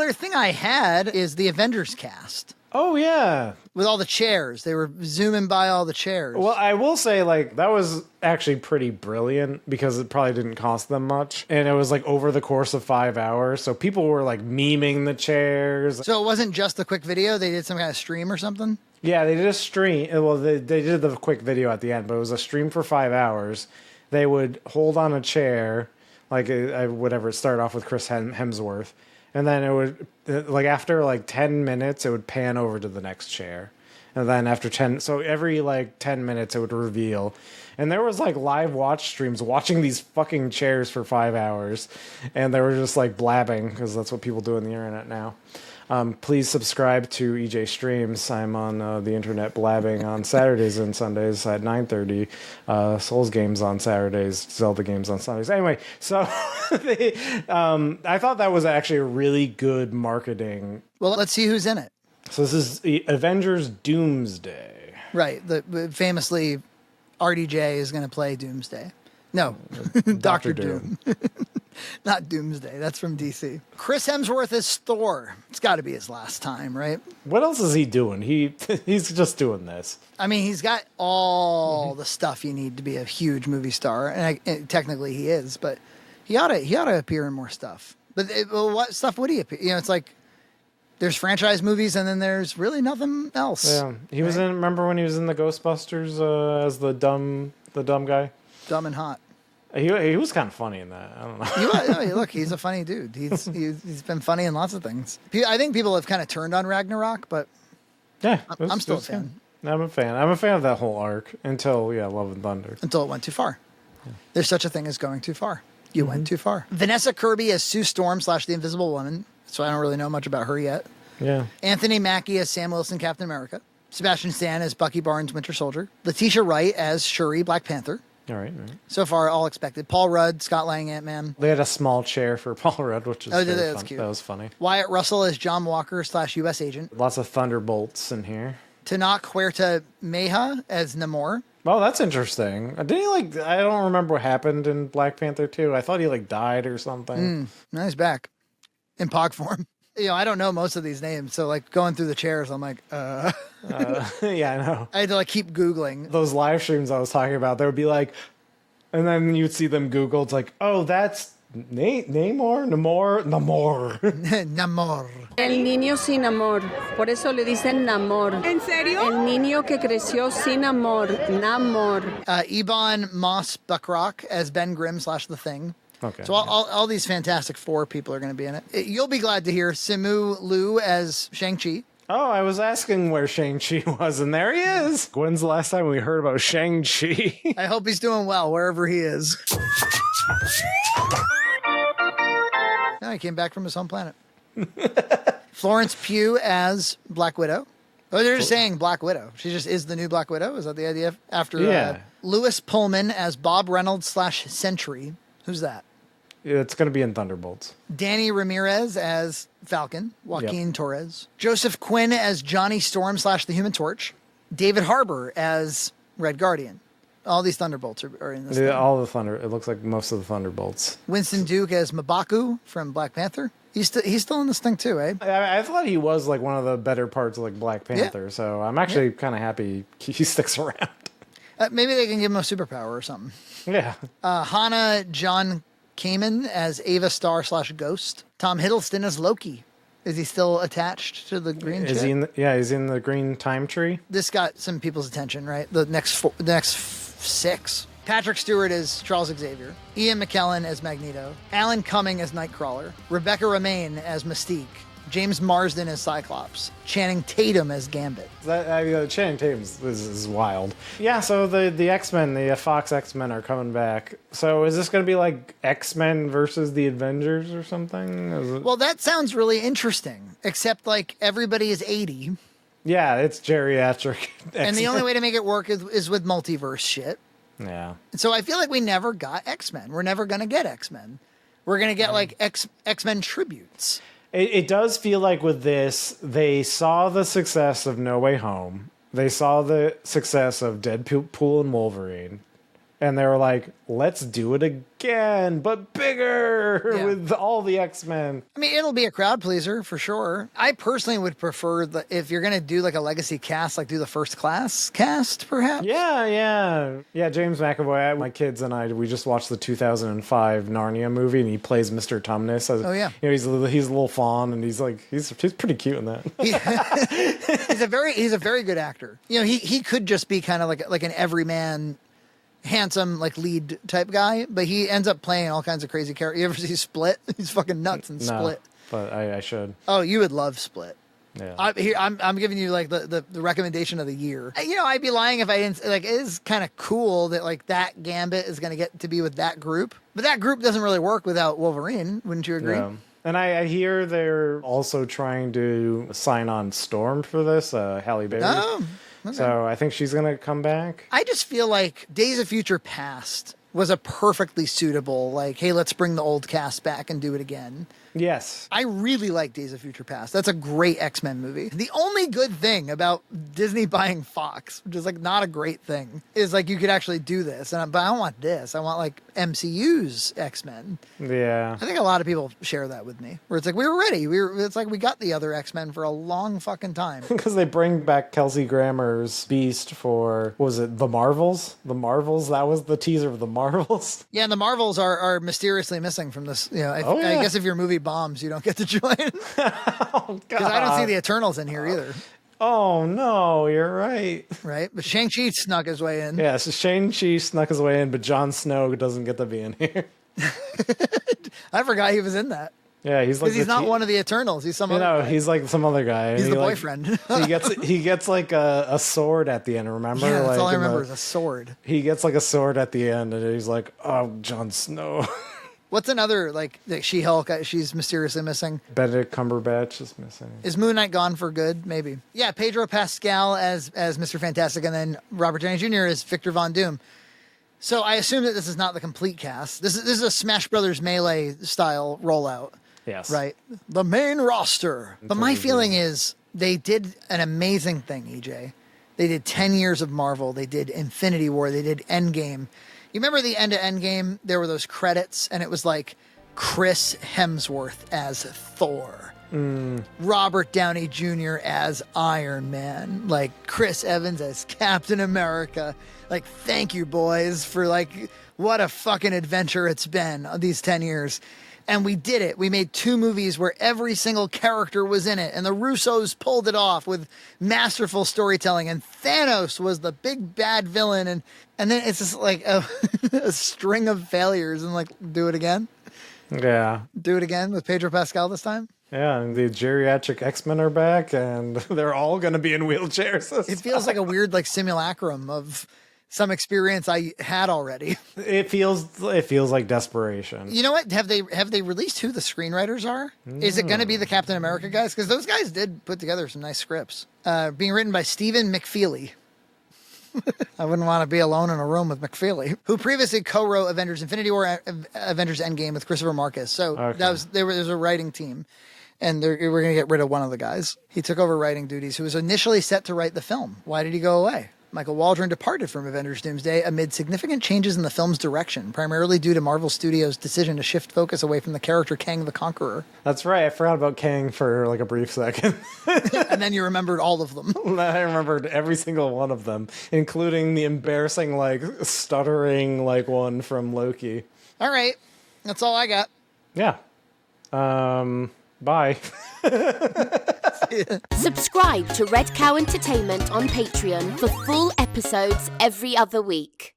other thing I had is the Avengers cast. Oh, yeah. With all the chairs. They were zooming by all the chairs. Well, I will say, like, that was actually pretty brilliant because it probably didn't cost them much. And it was, like, over the course of 5 hours. So people were, like, memeing the chairs. So it wasn't just the quick video? They did some kind of stream or something? Yeah, they did a stream. Well, they did the quick video at the end, but it was a stream for 5 hours. They would hold on a chair, like, whatever, it started off with Chris Hemsworth. And then it would, like, after, like, 10 minutes, it would pan over to the next chair. And then after 10, so every, like, 10 minutes, it would reveal. And there was, like, live watch streams watching these fucking chairs for 5 hours. And they were just, like, blabbing, because that's what people do on the internet now. Please subscribe to EJ Streams. I'm on the internet blabbing on Saturdays and Sundays at 9:30. Souls games on Saturdays, Zelda games on Sundays. Anyway, so I thought that was actually a really good marketing. Well, let's see who's in it. So this is the Avengers Doomsday. Right. Famously, RDJ is going to play Doomsday. No, Dr. Doom. Not Doomsday. That's from DC. Chris Hemsworth is Thor. It's got to be his last time, right? What else is he doing? He's just doing this. I mean, he's got all the stuff you need to be a huge movie star, and technically he is. But he ought to appear in more stuff. But what stuff would he appear? You know, it's like there's franchise movies, and then there's really nothing else. Yeah, he was in. Remember when he was in the Ghostbusters as the dumb guy? Dumb and hot. He was kind of funny in that. I don't know. Look, he's a funny dude. He's been funny in lots of things. I think people have kind of turned on Ragnarok, but yeah, I'm still a fan. I'm a fan. I'm a fan of that whole arc until Love and Thunder. Until it went too far. Yeah. There's such a thing as going too far. You went too far. Vanessa Kirby as Sue Storm / the Invisible Woman. So I don't really know much about her yet. Yeah. Anthony Mackie as Sam Wilson, Captain America. Sebastian Stan as Bucky Barnes, Winter Soldier. Letitia Wright as Shuri, Black Panther. All right. So far, all expected. Paul Rudd, Scott Lang, Ant-Man. They had a small chair for Paul Rudd, which is that's cute. That was funny. Wyatt Russell as John Walker / U.S. agent. Lots of thunderbolts in here. Tanak Huerta Meja as Namor. Oh, that's interesting. Didn't he I don't remember what happened in Black Panther 2. I thought he died or something. No, he's back in Pog form. I don't know most of these names, so going through the chairs, I'm like, yeah, I know. I had to keep Googling. Those live streams I was talking about, they would be and then you'd see them Google. It's oh, that's Namor. Namor. El niño sin amor. Por eso le dicen Namor. ¿En serio? El niño que creció sin amor. Namor. Ebon Moss-Bachrach as Ben Grimm / The Thing. Okay. So all these Fantastic Four people are going to be in it. You'll be glad to hear Simu Liu as Shang-Chi. Oh, I was asking where Shang-Chi was, and there he is. When's the last time we heard about Shang-Chi? I hope he's doing well wherever he is. No, he came back from his home planet. Florence Pugh as Black Widow. Oh, they're just saying Black Widow. She just is the new Black Widow? Is that the idea? After Lewis Pullman as Bob Reynolds / Sentry. Who's that? It's going to be in Thunderbolts. Danny Ramirez as Falcon. Joaquin Torres. Joseph Quinn as Johnny Storm / the Human Torch. David Harbour as Red Guardian. All these Thunderbolts are in this thing. All the Thunder. It looks like most of the Thunderbolts. Winston Duke as M'Baku from Black Panther. He's still in this thing too, eh? I thought he was one of the better parts of Black Panther, so I'm actually kind of happy he sticks around. Maybe they can give him a superpower or something. Yeah. Hannah John Kamen as Ava Star / Ghost. Tom Hiddleston as Loki. Is he still attached to the green? Is he in? He's in the green time tree. This got some people's attention, right? The next 6. Patrick Stewart as Charles Xavier. Ian McKellen as Magneto. Alan Cumming as Nightcrawler. Rebecca Romaine as Mystique. James Marsden as Cyclops. Channing Tatum as Gambit. Channing Tatum is wild. Yeah, so the X-Men, the Fox X-Men are coming back. So is this going to be X-Men versus the Avengers or something? Well, that sounds really interesting, except everybody is 80. Yeah, it's geriatric X-Men. And the only way to make it work is with multiverse shit. Yeah. So I feel like we never got X-Men. We're never going to get X-Men. We're going to get X-Men tributes. It does feel like with this, they saw the success of No Way Home. They saw the success of Deadpool and Wolverine. And they were like, let's do it again, but bigger with all the X-Men. I mean, it'll be a crowd pleaser for sure. I personally would prefer if you're going to do like a legacy cast, like do the First Class cast, perhaps. Yeah. James McAvoy, my kids and I, we just watched the 2005 Narnia movie, and he plays Mr. Tumnus. Oh yeah. You know, he's a little fawn, and he's pretty cute in that. He's a very good actor. You know, he could just be kind of like an everyman, handsome, like lead type guy, but he ends up playing all kinds of crazy characters. You ever see Split? He's fucking nuts in Split. But I should. Oh, you would love Split. Yeah. I'm giving you like the recommendation of the year. You know, I'd be lying if I didn't. Like, it is kind of cool that like that Gambit is going to get to be with that group, but that group doesn't really work without Wolverine. Wouldn't you agree? Yeah. And I hear they're also trying to sign on Storm for this, Halle Berry. Oh. Okay. So I think she's going to come back. I just feel like Days of Future Past was a perfectly suitable, like, hey, let's bring the old cast back and do it again. Yes. I really like Days of Future Past. That's a great X-Men movie. The only good thing about Disney buying Fox, which is like not a great thing, is like you could actually do this. But I don't want this. I want like MCU's X-Men. Yeah. I think a lot of people share that with me, where it's like we were ready. It's like we got the other X-Men for a long fucking time. Because they bring back Kelsey Grammer's Beast for, what was it, The Marvels? The Marvels? That was the teaser of The Marvels. Yeah, and the Marvels are mysteriously missing from this. You know, I guess if your movie bombs, you don't get to join. Oh, God. Because I don't see the Eternals in here either. Oh, no, you're right. Right? But Shang-Chi snuck his way in. Yeah, so Shang-Chi snuck his way in, but Jon Snow doesn't get to be in here. I forgot he was in that. Yeah, he's like because he's not one of the Eternals. He's some other guy. He's like some other guy. He's the boyfriend. he gets like a sword at the end. Remember? Yeah, that's like, all I remember is a sword. He gets like a sword at the end, and he's like, "Oh, Jon Snow." What's another like She-Hulk? She's mysteriously missing. Benedict Cumberbatch is missing. Is Moon Knight gone for good? Maybe. Yeah, Pedro Pascal as Mr. Fantastic, and then Robert Downey Jr. as Victor Von Doom. So I assume that this is not the complete cast. This is a Smash Brothers Melee style rollout. Yes. Right. The main roster. But my feeling is they did an amazing thing, EJ. They did 10 years of Marvel. They did Infinity War. They did Endgame. You remember the end of Endgame? There were those credits, and it was like Chris Hemsworth as Thor. Robert Downey Jr. as Iron Man. Like Chris Evans as Captain America. Like, thank you, boys, for like, what a fucking adventure it's been these 10 years. And we did it. We made 2 movies where every single character was in it. And the Russos pulled it off with masterful storytelling. And Thanos was the big bad villain. And then it's just like a string of failures. And like, do it again? Yeah. Do it again with Pedro Pascal this time? Yeah, and the geriatric X-Men are back. And they're all going to be in wheelchairs. It feels like a weird like simulacrum of some experience I had already. It feels like desperation. You know what? Have they released who the screenwriters are? Is it going to be the Captain America guys? Because those guys did put together some nice scripts. Being written by Stephen McFeely. I wouldn't want to be alone in a room with McFeely, who previously co-wrote Avengers Infinity War, Avengers Endgame with Christopher Marcus. So there was a writing team. And we're going to get rid of one of the guys. He took over writing duties, who was initially set to write the film. Why did he go away? Michael Waldron departed from Avengers Doomsday amid significant changes in the film's direction, primarily due to Marvel Studios' decision to shift focus away from the character Kang the Conqueror. That's right. I forgot about Kang for like a brief second. And then you remembered all of them. I remembered every single one of them, including the embarrassing, like, stuttering, like, one from Loki. All right. That's all I got. Yeah. Bye. Subscribe to Red Cow Entertainment on Patreon for full episodes every other week.